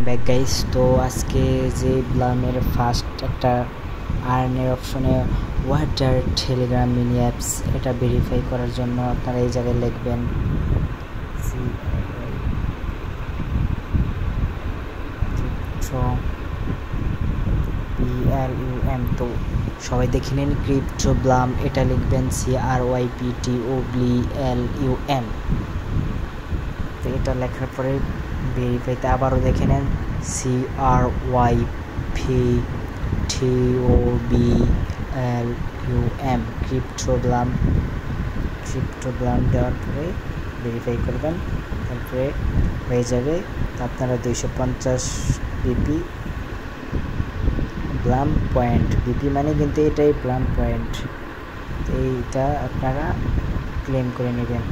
Back guys. তো আজকে যে ব্লামের ফার্স্ট একটা আর্নের অপশনে ওয়াটার টেলিগ্রাম মিনি অ্যাপস, এটা ভেরিফাই করার জন্য আপনারা এই জায়গায় লিখবেন PLUM। তো সবাই দেখে নিন ক্রিপ্টো ব্লাম, এটা লিখবেন CRYPTOBLUM। তো এটা লেখার পরে ভেরিফাইতে আবারও দেখে নেন CRYPTOBLUM ক্রিপ্টো ব্লাম দেওয়ার পরে ভেরিফাই করবেন, তারপরে হয়ে যাবে। আপনারা 250 বিপি ব্লাম পয়েন্ট, বিপি মানে কিন্তু এটাই ব্লাম পয়েন্ট, এইটা আপনারা ক্লেম করে নেবেন।